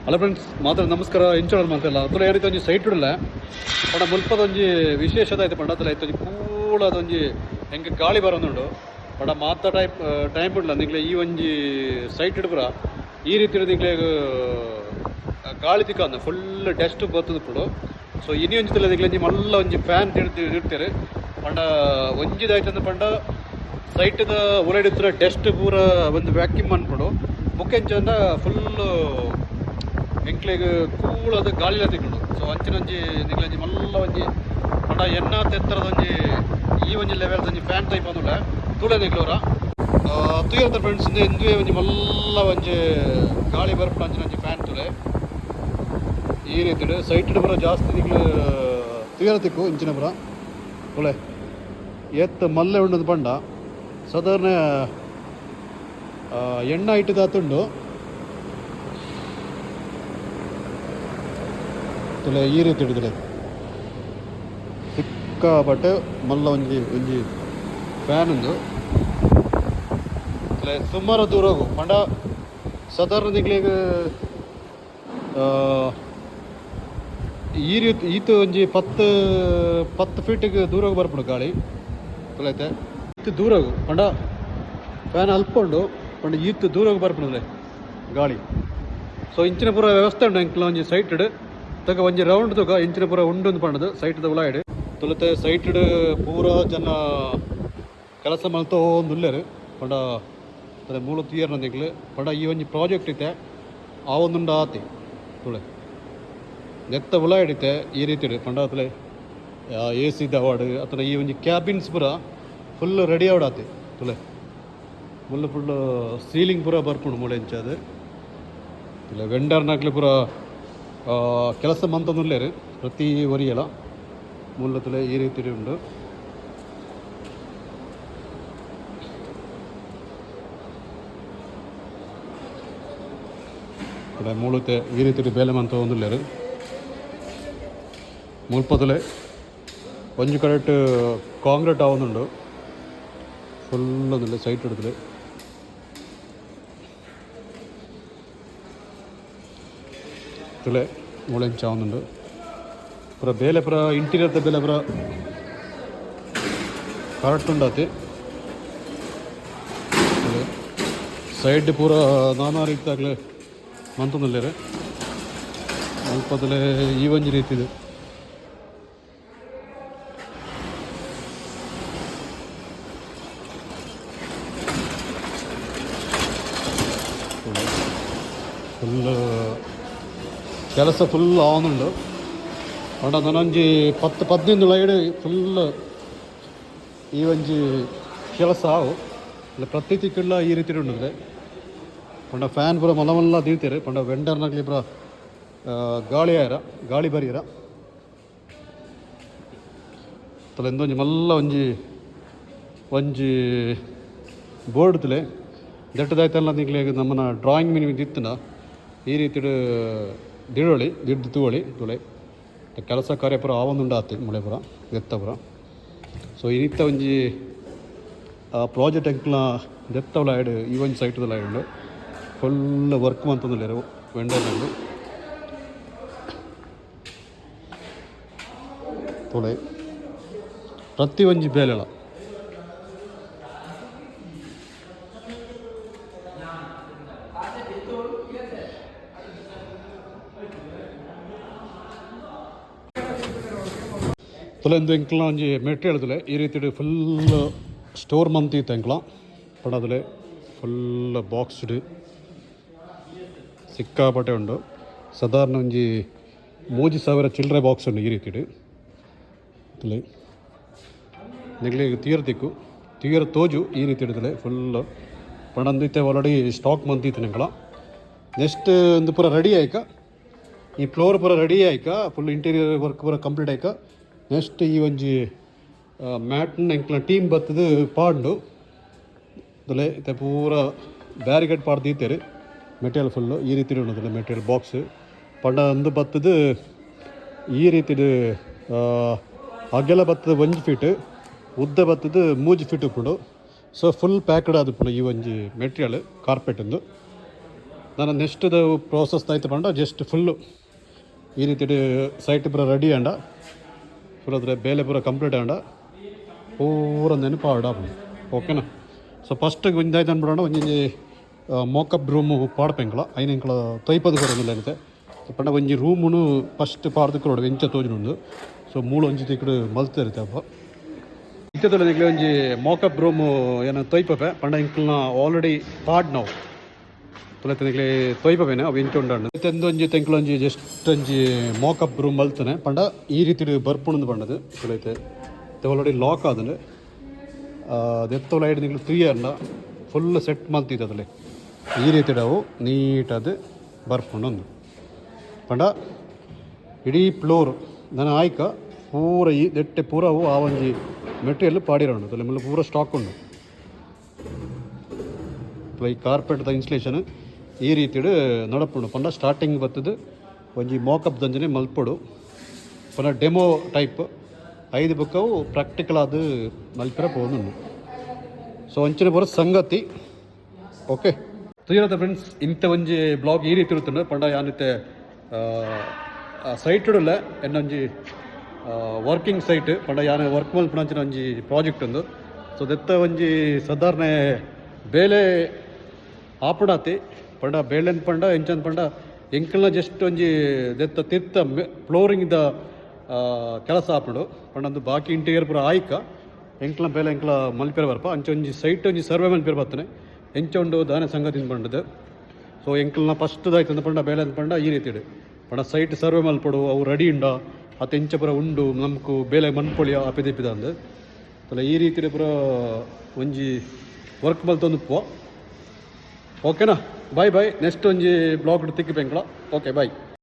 Hello friends ಮಾತ್ರ ನಮಸ್ಕಾರ ಇಂಚೋಳ ಮಾತಲ್ಲ ಅದ್ರ ಏನೈತೆ ಒಂಜಿ ಸೈಟ್ ಇಡಲ್ಲ ಪಂಡ ಮುಲ್ಪದೊಂಜಿ ವಿಶೇಷತೆ ಐತೆ ಪಂಡ ಅದ್ರ ಐತೆ ಪೂಳ ಅದೊಂಜಿ ಹೆಂಗೆ ಗಾಳಿ ಬರೋದುಂಡು ಪಂಡ ಮಾತ ಟೈಮ್ ಇಡಲ್ಲ ನಿಂಗ್ಲೆ ಈ ಒಂಜಿ ಸೈಟ್ ಇಡ್ಬುರ ಈ ರೀತಿ ನಿಂಗ್ಲೆ ಗಾಳಿ ತಿಕ್ಕ ಫುಲ್ ಡಸ್ಟ್ ಬರ್ತದ ಪುಡು ಸೊ ಇನಿ ಒಂಜಿಲ್ಲ ನಿಂಗ್ಲೆ ಮಲ್ಲ ಒಂಜಿ ಫ್ಯಾನ್ ಇಡ್ತೀರಿ ಪಂಡ ಒಂಜಿದಾಯ್ತಂದ್ರೆ ಪಂಡ ಸೈಟ್ದ ಒಳಡಿತ್ರ ಡಸ್ಟ್ ಪೂರ ಒಂದು ವ್ಯಾಕ್ಯೂಮ್ ಅನ್ಬಿಡು ಮುಖ್ಯಂಚಂದ ಫುಲ್ಲು ಎಂಕ್ಲೆಗ್ ಕೂಳದ ಗಾಳಿಲ ತಿಕ್ಕೊಂಡು ಸೊ ಅಂಚಿನೊಂಜಿ ನಿಗ್ಲಂಜಿ ಮಲ್ಲ ಒಂಜಿ ಪಂಡ ಎನ್ನಾತ ಎತ್ತರದೊಂಜಿ ಈ ಒಂಜಿ ಲೆವೆಲ್ದೊಂಜಿ ಫ್ಯಾನ್ ಟೈಪ್ ಅಂದುಲ್ಲ ತೂಳೆ ನಿಗ್ಲವ್ರ ತುಯ್ಯರ್ದ ಫ್ರೆಂಡ್ಸ್ ಇಂದುವೆ ಒಂಜಿ ಮಲ್ಲ ಒಂಜಿ ಗಾಳಿ ಬರ್ಪುಡು ಅಂಚಿನೊಂಜಿ ಫ್ಯಾನ್ ತುಲೆ ಈ ರೀತಿ ಸೈಟ್ ಬರೋ ಜಾಸ್ತಿ ನಿಗ್ಲು ತುಯ್ಯರ ತಿಕ್ಕು ಇಂಚಿನ ಬರ ತುಳೆ ಎತ್ತು ಮಲ್ಲೆ ಉಂಡದು ಪಂಡ ಸಾಧಾರಣ ಎಣ್ಣ ಇಟ್ಟದಾತುಂಡು ತುಲೆ ಈ ರೀತಿ ಹಿಡಿದ್ರೆ ಸಿಕ್ಕಾಪಟ್ಟೆ ಮಲ್ಲ ಒಂಜಿ ಒಂಜಿ ಫ್ಯಾನ್ ಒಂದು ತುಲೆ ಸುಮಾರು ದೂರ ಹೋಗು ಪಂಡ ಸಾಧಾರಣ ನಿಗ್ಲಿಗೆ ಈ ರೀತಿ ಈತು ಒಂಜಿ 10 ಫೀಟಿಗೆ ದೂರ ಹೋಗಿ ಬರ್ಬಿಡು ಗಾಳಿ ತುಲೈತೆ ಈತು ದೂರ ಹೋಗು ಪಂಡ ಫ್ಯಾನ್ ಅಲ್ಕೊಂಡು ಪಂಡ ಈತು ದೂರ ಹೋಗಿ ಬರ್ಬಿಡಲೆ ಗಾಳಿ ಸೊ ಇಂಚಿನ ಪೂರ ವ್ಯವಸ್ಥೆ ಉಂಡು ಇಂಕ್ಲ ಒಂಜಿ ಸೈಟ್ ತಗ ಒಂಜಿ ರೌಂಡ್ ತಗ ಇಂಚಿನ ಪೂರ ಉಂಡು ಪಂಡದು ಸೈಟ್ದ ಉಲಾಯಿಡು ತುಲತೆ ಸೈಟ್ ಪೂರ ಜನ ಕೆಲಸ ಮಲ್ತೋ ಉಲ್ಲೇರು ಪಂಡ ಅದೇ ಮೂಲ ತೀಯರ್ನ ನಿಗ್ಲು ಪಂಡ ಈ ಒಂಜಿ ಪ್ರಾಜೆಕ್ಟ್ ಐತೆ ಆ ಒಂದುಂಡು ಆತಿ ತುಳೆ ನೆತ್ತ ಉಲಾಯಿಡಿತೆ ಈ ರೀತಿ ಪಂಡ ಅತಲೆ ಎ ಸಿ ಅವಾರ್ಡ್ ಅಥವಾ ಈ ಒಂಜಿ ಕ್ಯಾಬಿನ್ಸ್ ಪೂರ ಫುಲ್ ರೆಡಿ ಆವಡ್ ಆತಿ ತುಳೆ ಫುಲ್ಲು ಸೀಲಿಂಗ್ ಪೂರ ಬರ್ಪುಂಡು ಮೂಲೆ ಇಂಚದು ಇಲ್ಲ ವೆಂಡರ್ನಾಗ್ಲಿ ಪೂರ ಕೆಲಸ ಮಂತಂದುಲ್ಲೇರು ಪ್ರತಿ ಒರಿಯಲ್ಲ ಮೂಲತಲೆ ಈ ರೀತಿ ಉಂಡು ಮೂಲತೆ ಈ ರೀತಿ ಬೇಲೆ ಮಂತ ಒಂದುಲ್ಲೇರು ಮುಲ್ಪದಲೆ ಒಂಜಿ ಕರೆಕ್ಟ್ ಕಾಂಕ್ರೀಟ್ ಆವೊಂದುಂಡು ಫುಲ್ ಒಂದಿಲ್ಲ ಸೈಟ್ ಹಿಡಿದ್ರೆ ತುಲೆ ಮೂಳೆಂಚ ಆವೊಂದುಂಡು ಪೂರ ಬೇಲೆ ಪೂರ ಇಂಟೀರಿಯರ್ದ ಬೇಲೆ ಪೂರ ಕರೆಕ್ಟ್ ಉಂಡಾತಿ ಸೈಡ್ ಪೂರ ನಾನಾ ರೀತಿಯಾಗಲೇ ಮಂತೊಂದುಲ್ಲೇರೆ ಅಲ್ಪದಲ್ಲೇ ಈ ಒಂಜಿ ರೀತಿದು ಫುಲ್ ಕೆಲಸ ಫುಲ್ ಆವೊಂದುಂಡು ಪಂಡ ನನೊಂಜಿ 10-15 ಲೈಡ್ ಫುಲ್ ಈ ಒಂಜಿ ಕೆಲಸ ಆವು ಇಲ್ಲ ಪ್ರತಿ ತಿಕ್ಕುಲ್ಲ ಈ ರೀತಿ ಉಂಡಿದ್ರೆ ಪಂಡ ಫ್ಯಾನ್ ಪೂರ ಮಲ್ಲ ದೀಳ್ತೀರಿ ಪಂಡ ವೆಂಡರ್ನಾಗ್ಲಿ ಪೂರ ಗಾಳಿ ಬರೀರ ತಲೆ ಎಂದೊಂಜಿ ಮಲ್ಲ ಒಂಜಿ ಬೋರ್ಡ್ ತುಲೆ ದಟ್ಟದಾಯ್ತಲ್ಲ ನಿಗ್ಲಿ ನಮ್ಮನ್ನ ಡ್ರಾಯಿಂಗ್ ಮಿನಿ ದಿತ್ತನ ಈ ರೀತಿ ದಿಡೋಳಿ ದಿಡ್ದು ತೂವಳಿ ತುಳೆ ಕೆಲಸ ಕಾರ್ಯ ಪುರ ಆವೊಂದುಂಡು ಆತಿ ಮಳೆ ಪುರ ದೆತ್ತ ಪುರ ಸೊ ಈ ರೀತಿ ಒಂಜಿ ಪ್ರಾಜೆಕ್ಟ್ ಎಂಕ್ಲ ದೆತ್ತ ಉಲಾಯ್ಡು ಈ ಒಂಜಿ ಸೈಟ್ದ ಉಂಡು ಫುಲ್ ವರ್ಕ್ ಮಂತಂದುಲ್ಲೇರು ವೆಂಡರ್ನಾಗು ತುಳೆ ಪ್ರತಿ ಒಂಜಿ ಬೇಲೆಲ ತುಲೆಂದು ಎಂಕ್ಲ ಒಂಜಿ ಮೆಟೀರಿಯಲ್ ತುಲೆ ಈ ರೀತಿ ಫುಲ್ ಸ್ಟೋರ್ ಮಂತಿತ್ತು ಎಂಕ್ಲ ಪಡದಲೆ ಫುಲ್ ಬಾಕ್ಸ್ಡ್ ಸಿಕ್ಕಾಪಟ್ಟೆ ಉಂಡು ಸಾಧಾರಣ ಒಂಜಿ 3000 ಚಿಲ್ಲರೆ ಬಾಕ್ಸ್ ಉಂಡು ಈ ರೀತಿ ತುಲೆ ನಿಗ್ಲಿ ತೀರ ತೋಜು ಈ ರೀತಿ ಹಿಡಿದಲೆ ಫುಲ್ಲು ಪಂಡಂದಿತ್ತೆ ಆಲ್ರೆಡಿ ಸ್ಟಾಕ್ ಮಂತಿತ್ತು ನಿಂಗಳ ನೆಕ್ಸ್ಟ್ ಒಂದು ಪೂರ ರೆಡಿ ಆಯ್ಕ ಈ ಫ್ಲೋರ್ ಪೂರ ರೆಡಿ ಆಯ್ಕ ಫುಲ್ ಇಂಟೀರಿಯರ್ ವರ್ಕ್ ಪೂರ ಕಂಪ್ಲೀಟ್ ಆಯ್ಕ ನೆಕ್ಸ್ಟ್ ಈ ಒಂಜಿ ಮ್ಯಾಟ್ನ ಎಂಕ್ಲ ಟೀಮ್ ಬತ್ತದು ಪಾಂಡು ಅದೇ ಇತ್ತೆ ಪೂರ ಬ್ಯಾರಿಗೇಡ್ ಪಾಡ್ದು ದೀತೇರಿ ಮೆಟೀರಿಯಲ್ ಫುಲ್ಲು ಈ ರೀತಿ ಉಂಡದಿಲ್ಲ ಮೆಟೀರಿಯಲ್ ಬಾಕ್ಸ್ ಪಂಡ ಒಂದು ಬತ್ತದು ಈ ರೀತಿ ಅಗೆಲ್ಲ ಬತ್ತದು 1 ಫೀಟ್ ಉದ್ದ ಬತ್ತದು 3 ಫೀಟ್ ಉಪ್ಪುಂಡು ಸೊ ಫುಲ್ ಪ್ಯಾಕ್ಡ್ ಆದು ಪುಣ ಈ ಒಂಜಿ ಮೆಟೀರಿಯಲ್ ಕಾರ್ಪೆಟ್ ಒಂದು ನಾನು ನೆಕ್ಸ್ಟ್ ಪ್ರೋಸೆಸ್ ಆಯ್ತು ಪಂಡ ಜಸ್ಟ್ ಫುಲ್ಲು ಈ ರೀತಿ ಸೈಟ್ ಪೂರ ರೆಡಿ ಆಂಡ ಪೂರ ಅದ್ರ ಬೇಲೆ ಪೂರ ಕಂಪ್ಲೀಟ್ ಆಂಡ ಪೂರ ನೆನಪಾಡ ಓಕೆನಾ. ಸೊ ಫಸ್ಟ್ ಒಂದಾಯ್ತು ಅಂದ್ಬಿಡೋಣ ಒಂಜಿ ಮೋಕಪ್ ರೂಮು ಪಾಡ್ಪೆಂಕಲ ಐನೆಂಕಲ ತೊಯ್ಪದು ಕೊಡೋದಿಲ್ಲ ಅಂತೆ ಪಂಡ ಒಂಜಿ ರೂಮುನು ಫಸ್ಟ್ ಪಾಡ್ದು ಕೊಡು ಎಂಚ ತೋಜುಂಡು. ಸೊ ಮೂಳು ಒಂಜಿ ತಿಕ್ಕಡು ಮಲ್ತ ಇರುತ್ತೆ ಅಪ್ಪ ಇತ್ತದಲ್ಲ ನಿಗ್ಲೆ ಒಂಜಿ ಮೋಕಪ್ ರೂಮು ಏನೋ ತೊಯ್ಪೆ ಪಂಡ ಇಂಕ್ಲನ ಆಲ್ರೆಡಿ ಪಾಡ್ ನಾವು ತುಲೈತೆ ನಿಗ್ಲೆ ತೊಯ್ಪೇನೆ ಅವು ಎಂಚ ಉಂಡು ಒಂಜಿ ತೆಂಕ್ಲೊಂಜಿ ಜಸ್ಟ್ ಒಂಜಿ ಮೋಕಪ್ ರೂಮ್ ಮಲ್ತಾನೆ ಪಂಡ ಈ ರೀತಿ ಬರ್ಪುಣಂದು ಪಂಡದು ತುಲೈತೆ ಆಲ್ರೆಡಿ ಲಾಕ್ ಆದ್ರೆ ಅದೆತ್ತವಲ್ಲ ಐಡು ನಿಂಗಳು 3 ಇಯರ್ನ ಫುಲ್ ಸೆಟ್ ಮಲ್ತಿದ್ದೆ ಅದಲ್ಲಿ ಈ ರೀತಿ ಅವು ನೀಟದು ಬರ್ಪುಂಡು ಪಂಡ ಇಡೀ ಫ್ಲೋರ್ ನನ್ನ ಆಯ್ಕ ಪೂರ ಈ ದೆಟ್ಟೆ ಪೂರ ಅವು ಆ ಒಂಜಿ ಮೆಟೀರಿಯಲ್ ಪಾಡಿರೋಣ ಅದಲ್ಲಿ ಮೇಲೆ ಪೂರ ಸ್ಟಾಕ್ ಉಂಡು. ಈ ಕಾರ್ಪೆಟ್ದ ಇನ್ಸ್ಟಲೇಷನ್ ಈ ರೀತಿ ನಡಪುಂಡು ಪಂಡ ಸ್ಟಾರ್ಟಿಂಗ್ ಬರ್ತದೆ ಒಂಜಿ ಮೋಕಪ್ ದಂಜನೆ ಮಲ್ಪೊಡು ಪಂಡ ಡೆಮೋ ಟೈಪ್ 5 ಬುಕ್ಕವು ಪ್ರಾಕ್ಟಿಕಲ್ ಅದು ಮಲ್ಪೆರ ಪೋನು. ಸೊ ಅಂಚಿನ ಬರೋ ಸಂಗತಿ ಓಕೆ ತುಯ್ಯದ ಫ್ರೆಂಡ್ಸ್ ಇಂಥ ಒಂಜಿ ಬ್ಲಾಗ್ ಈ ರೀತಿ ಇರುತ್ತಂಡು ಪಂಡ ಯಾನಿತ್ತೆ ಸೈಟ್ ಇಡಲ್ಲ ಎನ್ನೊಂಜಿ ವರ್ಕಿಂಗ್ ಸೈಟ್ ಪಂಡ ಯಾನ ವರ್ಕ್ ಮಲ್ಪುನಂಚಿನ ಒಂಜಿ ಪ್ರಾಜೆಕ್ಟ್ ಒಂದು. ಸೊ ದೆತ್ತ ಒಂಜಿ ಸಾಧಾರಣ ಬೇಲೆ ಆಪುಡಾತಿ ಪಂಡ ಬೇಳೆನ್ ಪಂಡ ಎಂಚಂದ ಪಂಡ ಎಂಕಲ್ನ ಜಸ್ಟ್ ಒಂಜಿ ದೆತ್ತ ತಿರ್ತ ಫ್ಲೋರಿಂಗ್ದ ಕೆಲಸ ಆಪುಂಡು ಪಂಡ ಬಾಕಿ ಇಂಟೀರಿಯರ್ ಪೂರ ಆಯ್ಕ ಎಂಕ್ಲ ಬೇಲೆ ಎಂಕ್ಲ ಮಲ್ಪೆರ ಬರ್ಪ ಅಂಚ ಒಂಜಿ ಸೈಟ್ ಒಂಜಿ ಸರ್ವೆ ಮಲ್ಪೆರ ಬರ್ತಾನೆ ಎಂಚ ಉಂಡು ದಾನೆ ಸಂಗತಿ ಪಂಡದು. ಸೊ ಎಂಕ್ಲನ ಫಸ್ಟ್ದಾಯ್ತು ಪಂಡ ಬೇಲೆ ಪಂಡ ಈ ರೀತಿ ಪಂಡ ಸೈಟ್ ಸರ್ವೆ ಮಲ್ಪಡು ಅವು ರೆಡಿ ಉಂಡ ಅತ್ತ ಎಂಚ ಪೂರ ಉಂಡು ನಮ್ಕು ಬೇಲೆ ಮನ್ಪೊಳಿ ಅಪಿದಿಪ್ಪಿದ ಅಂದು ಅಲ್ಲ ಈ ರೀತಿ ಪೂರ ಒಂಜಿ ವರ್ಕ್ ಮಲ್ತೊಂದು ಪೋ ಓಕೆನಾ. ಬಾಯ್ ಬಾಯ್ ನೆಕ್ಸ್ಟ್ ಒಂಜಿ ಬ್ಲಾಗ್ ತಿಕ್ಕಿ ಬೆಂಕಳ ಓಕೆ ಬಾಯ್.